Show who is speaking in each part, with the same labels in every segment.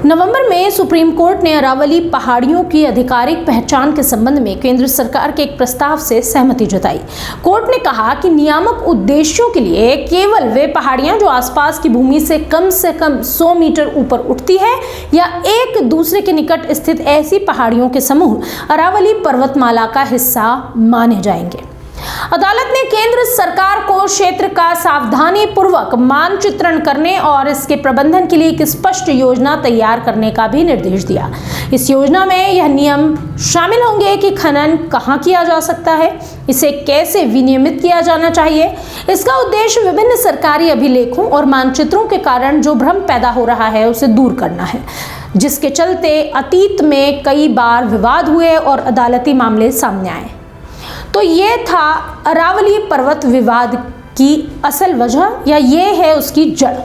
Speaker 1: नवंबर में supreme court ने अरावली पहाड़ियों की आधिकारिक पहचान के संबंध में केंद्र सरकार के एक प्रस्ताव से सहमति जताई। कोर्ट ने कहा कि नियामक उद्देश्यों के लिए केवल वे पहाड़ियां जो आसपास की भूमि से कम 100 मीटर ऊपर उठती है या एक दूसरे के निकट स्थित ऐसी पहाड़ियों के समूह अरावली पर्वतमाला का हिस्सा माने जाएंगे। अदालत ने केंद्र सरकार को क्षेत्र का सावधानी पूर्वक मानचित्रण करने और इसके प्रबंधन के लिए एक स्पष्ट योजना तैयार करने का भी निर्देश दिया। इस योजना में यह नियम शामिल होंगे कि खनन कहां किया जा सकता है, इसे कैसे विनियमित किया जाना चाहिए। इसका उद्देश्य विभिन्न सरकारी अभिलेखों और मानचित्रों के कारण जो भ्रम पैदा हो रहा है उसे दूर करना है, जिसके चलते अतीत में कई बार विवाद हुए और अदालती मामले सामने आए। तो ये था अरावली पर्वत विवाद की असल वजह या ये है उसकी जड़।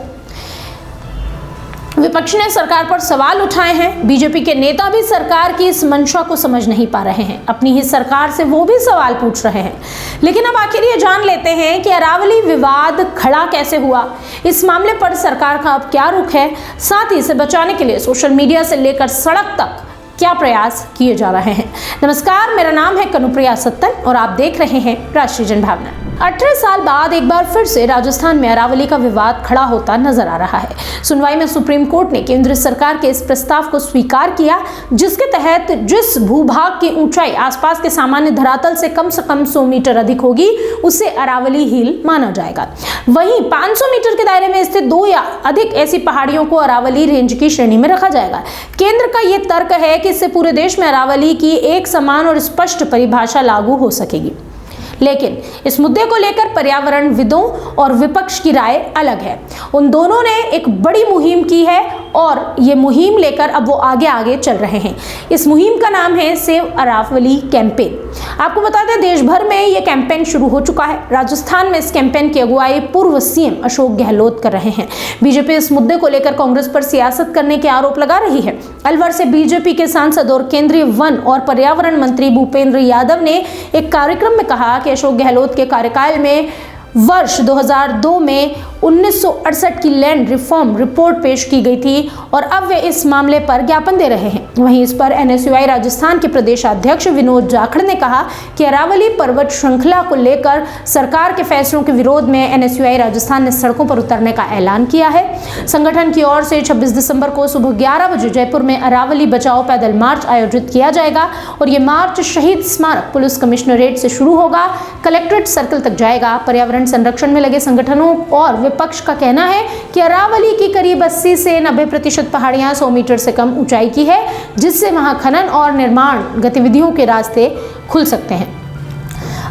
Speaker 1: विपक्ष ने सरकार पर सवाल उठाए हैं। बीजेपी के नेता भी सरकार की इस मंशा को समझ नहीं पा रहे हैं। अपनी ही सरकार से वो भी सवाल पूछ रहे हैं। लेकिन अब आखिर ये जान लेते हैं कि अरावली विवाद खड़ा कैसे हुआ, इस मामले पर सरकार का अब क्या रुख है, साथ ही इसे बचाने के लिए सोशल मीडिया से लेकर सड़क तक क्या प्रयास किए जा रहे हैं। नमस्कार, मेरा नाम है कनुप्रिया सत्तन और आप देख रहे हैं राष्ट्रीय जनभावना। 18 साल बाद एक बार फिर से राजस्थान में अरावली का विवाद खड़ा होता नजर आ रहा है। सुनवाई में सुप्रीम कोर्ट ने केंद्र सरकार के इस प्रस्ताव को स्वीकार किया, जिसके तहत जिस भूभाग की ऊंचाई आसपास के सामान्य धरातल से कम 100 मीटर अधिक होगी उसे अरावली हिल माना जाएगा। वहीं 500 मीटर के दायरे में स्थित 2 या अधिक ऐसी पहाड़ियों को अरावली रेंज की श्रेणी में रखा जाएगा। केंद्र का यह तर्क है कि इससे पूरे देश में अरावली की एक समान और स्पष्ट परिभाषा लागू हो सकेगी। लेकिन इस मुद्दे को लेकर पर्यावरणविदों और विपक्ष की राय अलग है। उन दोनों ने एक बड़ी मुहिम की है और ये मुहिम लेकर अब वो आगे चल रहे हैं। इस मुहिम का नाम है सेव अरावली कैंपेन। आपको बता दें, देश भर में ये कैंपेन शुरू हो चुका है। राजस्थान में इस कैंपेन की अगुवाई पूर्व सीएम अशोक गहलोत कर रहे हैं। बीजेपी इस मुद्दे को लेकर कांग्रेस पर सियासत करने के आरोप लगा रही है। अलवर से बीजेपी के सांसद और केंद्रीय वन और पर्यावरण मंत्री भूपेंद्र यादव ने एक कार्यक्रम में कहा कि अशोक गहलोत के कार्यकाल में वर्ष 2002 में 1968 की लैंड रिफॉर्म रिपोर्ट पेश की गई थी और अब वे इस मामले पर ज्ञापन दे रहे हैं। वहीं इस पर एनएसयूआई राजस्थान के प्रदेश अध्यक्ष विनोद जाखड़ ने कहा कि अरावली पर्वत श्रृंखला को लेकर सरकार के फैसलों के विरोध में एनएसयूआई राजस्थान ने सड़कों पर उतरने का ऐलान किया है। संगठन की ओर से 26 दिसंबर को सुबह 11 बजे जयपुर में अरावली बचाओ पैदल मार्च आयोजित किया जाएगा और ये मार्च शहीद स्मारक पुलिस कमिश्नरेट से शुरू होगा, कलेक्ट्रेट सर्कल तक जाएगा। पर्यावरण संरक्षण में लगे संगठनों और विपक्ष का कहना है कि अरावली की करीब 80 से 90% पहाड़ियां 100 मीटर से कम ऊंचाई की है, जिससे वहां खनन और निर्माण गतिविधियों के रास्ते खुल सकते हैं।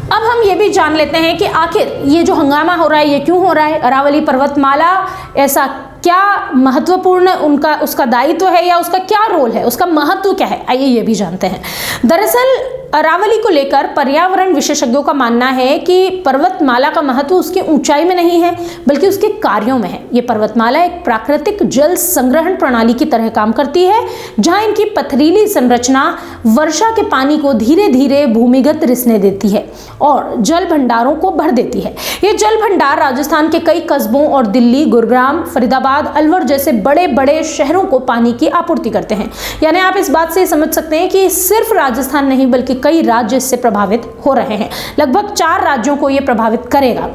Speaker 1: अब हम ये भी जान लेते हैं कि आखिर ये जो हंगामा हो रहा है ये क्यों हो रहा है। अरावली पर्वतमाला ऐसा क्या महत्वपूर्ण उसका दायित्व है या उसका क्या रोल है, उसका महत्व क्या है, आइए ये भी जानते हैं। दरअसल अरावली को लेकर पर्यावरण विशेषज्ञों का मानना है कि पर्वतमाला का महत्व उसकी ऊंचाई में नहीं है बल्कि उसके कार्यों में है। ये पर्वतमाला एक प्राकृतिक जल संग्रहण प्रणाली की तरह काम करती है, जहां इनकी पथरीली संरचना वर्षा के पानी को धीरे धीरे भूमिगत रिसने देती है और जल भंडारों को भर देती है। ये जल भंडार राजस्थान के कई कस्बों और दिल्ली, गुरुग्राम, फरीदाबाद, अलवर जैसे बड़े बड़े शहरों को पानी की आपूर्ति करते हैं। यानी आप इस बात से समझ सकते हैं कि सिर्फ राजस्थान नहीं बल्कि कई राज्य इससे प्रभावित हो रहे हैं। लगभग 4 राज्यों को यह प्रभावित करेगा।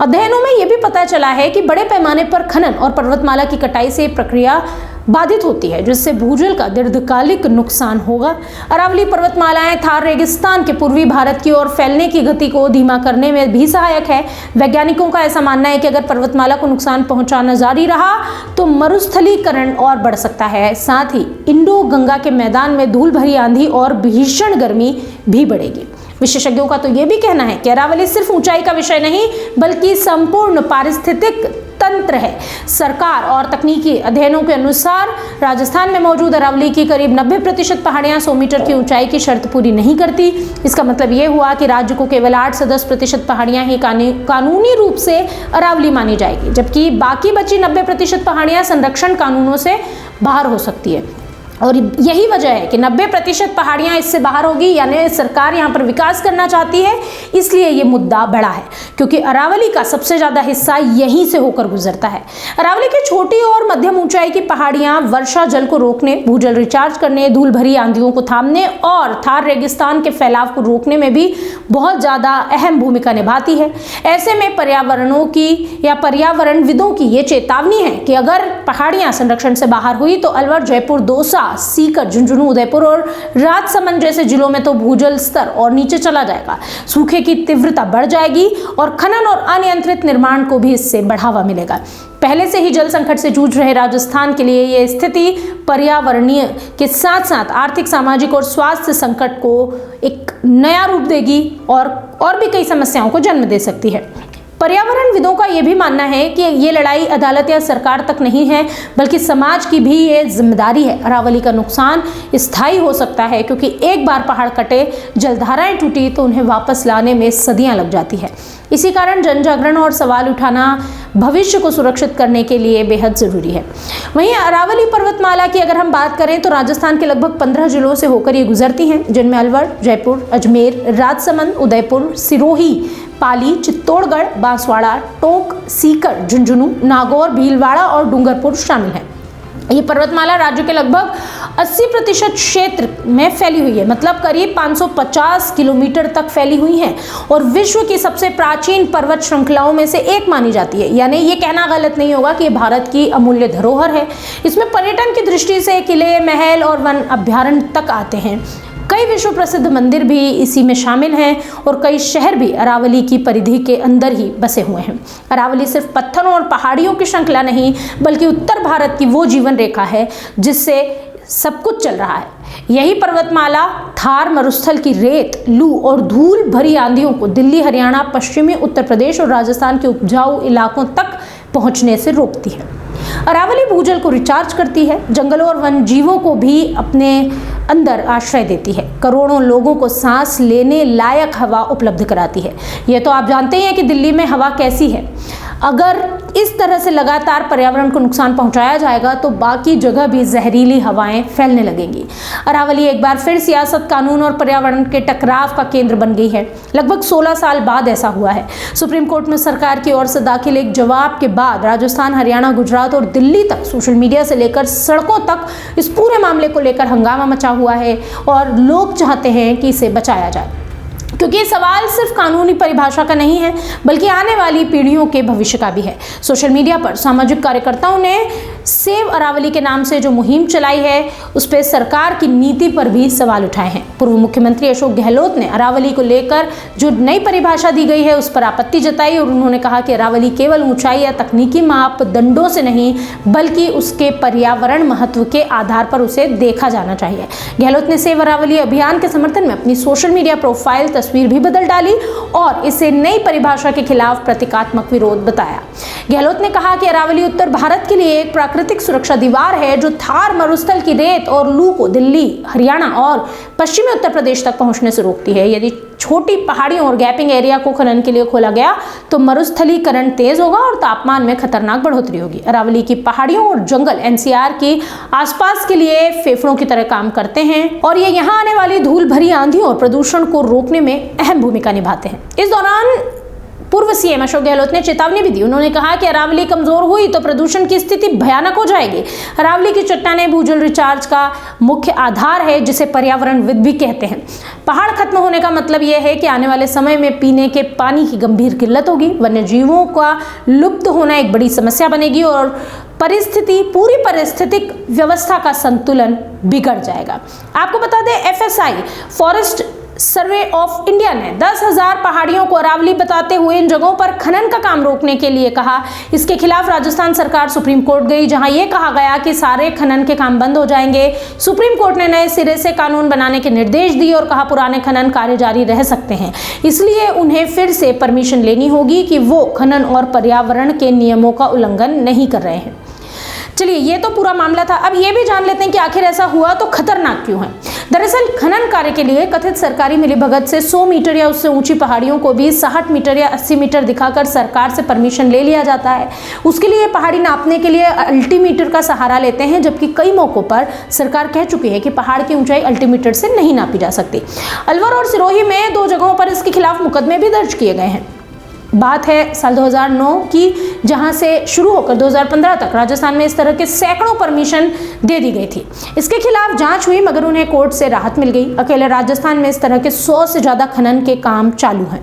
Speaker 1: अध्ययनों में यह भी पता चला है कि बड़े पैमाने पर खनन और पर्वतमाला की कटाई से प्रक्रिया बाधित होती है, जिससे भूजल का दीर्घकालिक नुकसान होगा। अरावली पर्वतमालाएं थार रेगिस्तान के पूर्वी भारत की ओर फैलने की गति को धीमा करने में भी सहायक है। वैज्ञानिकों का ऐसा मानना है कि अगर पर्वतमाला को नुकसान पहुंचाना जारी रहा तो मरुस्थलीकरण और बढ़ सकता है। साथ ही इंडो गंगा के मैदान में धूल भरी आंधी और भीषण गर्मी भी बढ़ेगी। विशेषज्ञों का तो यह भी कहना है कि अरावली सिर्फ ऊंचाई का विषय नहीं बल्कि संपूर्ण पारिस्थितिक तंत्र है। सरकार और तकनीकी अध्ययनों के अनुसार राजस्थान में मौजूद अरावली की करीब 90% पहाड़ियां 100 मीटर की ऊंचाई की शर्त पूरी नहीं करती। इसका मतलब यह हुआ कि राज्य को केवल 8 से 10% पहाड़ियां ही कानूनी रूप से अरावली मानी जाएगी, जबकि बाकी बची 90% पहाड़ियां संरक्षण कानूनों से बाहर हो सकती है। और यही वजह है कि 90% पहाड़ियाँ इससे बाहर होगी, यानी सरकार यहाँ पर विकास करना चाहती है, इसलिए ये मुद्दा बड़ा है क्योंकि अरावली का सबसे ज़्यादा हिस्सा यहीं से होकर गुजरता है। अरावली की छोटी और मध्यम ऊंचाई की पहाड़ियाँ वर्षा जल को रोकने, भूजल रिचार्ज करने, धूल भरी आंधियों को थामने और थार रेगिस्तान के फैलाव को रोकने में भी बहुत ज़्यादा अहम भूमिका निभाती है। ऐसे में पर्यावरणविदों की ये चेतावनी है कि अगर पहाड़ियाँ संरक्षण से बाहर हुई तो अलवर, जयपुर, दौसा, सीकर, झुंझुनू, उदयपुर और राजसमंद जैसे जिलों में तो भूजल स्तर और नीचे चला जाएगा, सूखे की तीव्रता बढ़ जाएगी और खनन और अनियंत्रित निर्माण को भी इससे बढ़ावा मिलेगा। पहले से ही जल संकट से जूझ रहे राजस्थान के लिए यह स्थिति पर्यावरणीय के साथ साथ आर्थिक, सामाजिक और स्वास्थ्य संकट को एक नया रूप देगी और भी कई समस्याओं को जन्म दे सकती है। पर्यावरणविदों का यह भी मानना है कि ये लड़ाई अदालत या सरकार तक नहीं है, बल्कि समाज की भी ये जिम्मेदारी है। अरावली का नुकसान स्थायी हो सकता है क्योंकि एक बार पहाड़ कटे, जलधाराएं टूटी तो उन्हें वापस लाने में सदियां लग जाती है। इसी कारण जन जागरण और सवाल उठाना भविष्य को सुरक्षित करने के लिए बेहद ज़रूरी है। वहीं अरावली पर्वतमाला की अगर हम बात करें तो राजस्थान के लगभग 15 जिलों से होकर ये गुजरती हैं, जिनमें अलवर, जयपुर, अजमेर, राजसमंद, उदयपुर, सिरोही, पाली, चित्तौड़गढ़, बांसवाड़ा, टोंक, सीकर, झुंझुनू, नागौर, भीलवाड़ा और डूंगरपुर शामिल हैं। ये पर्वतमाला राज्य के लगभग 80% क्षेत्र में फैली हुई है, मतलब करीब 550 किलोमीटर तक फैली हुई है और विश्व की सबसे प्राचीन पर्वत श्रृंखलाओं में से एक मानी जाती है। यानी ये कहना गलत नहीं होगा कि ये भारत की अमूल्य धरोहर है। इसमें पर्यटन की दृष्टि से किले, महल और वन अभ्यारण्य तक आते हैं। कई विश्व प्रसिद्ध मंदिर भी इसी में शामिल हैं और कई शहर भी अरावली की परिधि के अंदर ही बसे हुए हैं। अरावली सिर्फ पत्थरों और पहाड़ियों की श्रृंखला नहीं, बल्कि उत्तर भारत की वो जीवन रेखा है जिससे सब कुछ चल रहा है। यही पर्वतमाला थार मरुस्थल की रेत, लू और धूल भरी आंधियों को दिल्ली, हरियाणा, पश्चिमी उत्तर प्रदेश और राजस्थान के उपजाऊ इलाकों तक पहुंचने से रोकती है। अरावली भूजल को रिचार्ज करती है, जंगलों और वन जीवों को भी अपने अंदर आश्रय देती है, करोड़ों लोगों को सांस लेने लायक हवा उपलब्ध कराती है। ये तो आप जानते ही हैं कि दिल्ली में हवा कैसी है। अगर इस तरह से लगातार पर्यावरण को नुकसान पहुंचाया जाएगा तो बाकी जगह भी जहरीली हवाएं फैलने लगेंगी। अरावली एक बार फिर सियासत, कानून और पर्यावरण के टकराव का केंद्र बन गई है। लगभग 16 साल बाद ऐसा हुआ है। सुप्रीम कोर्ट में सरकार की ओर से दाखिल एक जवाब के बाद राजस्थान, हरियाणा, गुजरात और दिल्ली तक सोशल मीडिया से लेकर सड़कों तक इस पूरे मामले को लेकर हंगामा मचा हुआ है और लोग चाहते हैं कि इसे बचाया जाए, क्योंकि ये सवाल सिर्फ कानूनी परिभाषा का नहीं है बल्कि आने वाली पीढ़ियों के भविष्य का भी है। सोशल मीडिया पर सामाजिक कार्यकर्ताओं ने सेव अरावली के नाम से जो मुहिम चलाई है उस पर सरकार की नीति पर भी सवाल उठाए हैं। पूर्व मुख्यमंत्री अशोक गहलोत ने अरावली को लेकर जो नई परिभाषा दी गई है उस पर आपत्ति जताई और उन्होंने कहा कि अरावली केवल ऊंचाई या तकनीकी मापदंडों से नहीं बल्कि उसके पर्यावरण महत्व के आधार पर उसे देखा जाना चाहिए। गहलोत ने सेव अरावली अभियान के समर्थन में अपनी सोशल मीडिया प्रोफाइल तस्वीर भी बदल डाली और इसे नई परिभाषा के खिलाफ प्रतीकात्मक विरोध बताया। गहलोत ने कहा कि अरावली उत्तर भारत के लिए एक प्राकृतिक सुरक्षा दीवार है जो थार मरुस्थल की रेत और लू को दिल्ली, हरियाणा और पश्चिमी उत्तर प्रदेश तक पहुंचने से रोकती है। यदि छोटी पहाड़ियों और गैपिंग एरिया को खनन के लिए खोला गया तो मरुस्थलीकरण तेज होगा और तापमान में खतरनाक बढ़ोतरी होगी। अरावली की पहाड़ियों और जंगल एनसीआर के आसपास के लिए फेफड़ों की तरह काम करते हैं और ये यहाँ आने वाली धूल भरी आंधियों और प्रदूषण को रोकने में अहम भूमिका निभाते हैं। इस दौरान पूर्व सीएम अशोक गहलोत ने चेतावनी भी दी। उन्होंने कहा कि अरावली कमजोर हुई तो प्रदूषण की स्थिति भयानक हो जाएगी। अरावली की चट्टानें भूजल रिचार्ज का मुख्य आधार है जिसे पर्यावरणविद भी कहते हैं। पहाड़ खत्म होने का मतलब यह है कि आने वाले समय में पीने के पानी की गंभीर किल्लत होगी, वन्य जीवों का लुप्त होना एक बड़ी समस्या बनेगी और पूरी पारिस्थितिक व्यवस्था का संतुलन बिगड़ जाएगा। आपको बता दें FSI forest survey of India ने 10,000 पहाड़ियों को अरावली बताते हुए इन जगहों पर खनन का काम रोकने के लिए कहा। इसके खिलाफ राजस्थान सरकार सुप्रीम कोर्ट गई जहां यह कहा गया कि सारे खनन के काम बंद हो जाएंगे। सुप्रीम कोर्ट ने नए सिरे से कानून बनाने के निर्देश दिए और कहा पुराने खनन कार्य जारी रह सकते हैं, इसलिए उन्हें फिर से परमिशन लेनी होगी कि वो खनन और पर्यावरण के नियमों का उल्लंघन नहीं कर रहे हैं। चलिए ये तो पूरा मामला था। अब ये भी जान लेते हैं कि आखिर ऐसा हुआ तो खतरनाक क्यों है। दरअसल खनन कार्य के लिए कथित सरकारी मिलीभगत से 100 मीटर या उससे ऊंची पहाड़ियों को भी 60 मीटर या 80 मीटर दिखाकर सरकार से परमिशन ले लिया जाता है। उसके लिए पहाड़ी नापने के लिए अल्टीमीटर का सहारा लेते हैं, जबकि कई मौकों पर सरकार कह चुकी है कि पहाड़ की ऊंचाई अल्टीमीटर से नहीं नापी जा सकती। अलवर और सिरोही में 2 जगहों पर इसके खिलाफ मुकदमे भी दर्ज किए गए हैं। बात है साल 2009 की, जहां से शुरू होकर 2015 तक राजस्थान में इस तरह के सैकड़ों परमिशन दे दी गई थी। इसके खिलाफ जांच हुई मगर उन्हें कोर्ट से राहत मिल गई। अकेले राजस्थान में इस तरह के 100 से ज़्यादा खनन के काम चालू हैं,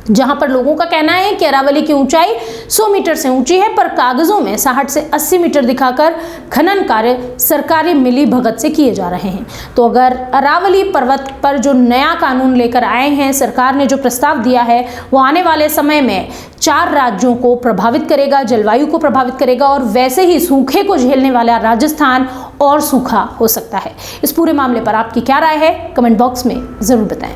Speaker 1: जहां पर लोगों का कहना है कि अरावली की ऊंचाई 100 मीटर से ऊंची है, पर कागजों में 60 से 80 मीटर दिखाकर खनन कार्य सरकारी मिलीभगत से किए जा रहे हैं। तो अगर अरावली पर्वत पर जो नया कानून लेकर आए हैं, सरकार ने जो प्रस्ताव दिया है, वो आने वाले समय में 4 राज्यों को प्रभावित करेगा, जलवायु को प्रभावित करेगा, और वैसे ही सूखे को झेलने वाला राजस्थान और सूखा हो सकता है। इस पूरे मामले पर आपकी क्या राय है, कमेंट बॉक्स में जरूर बताएं।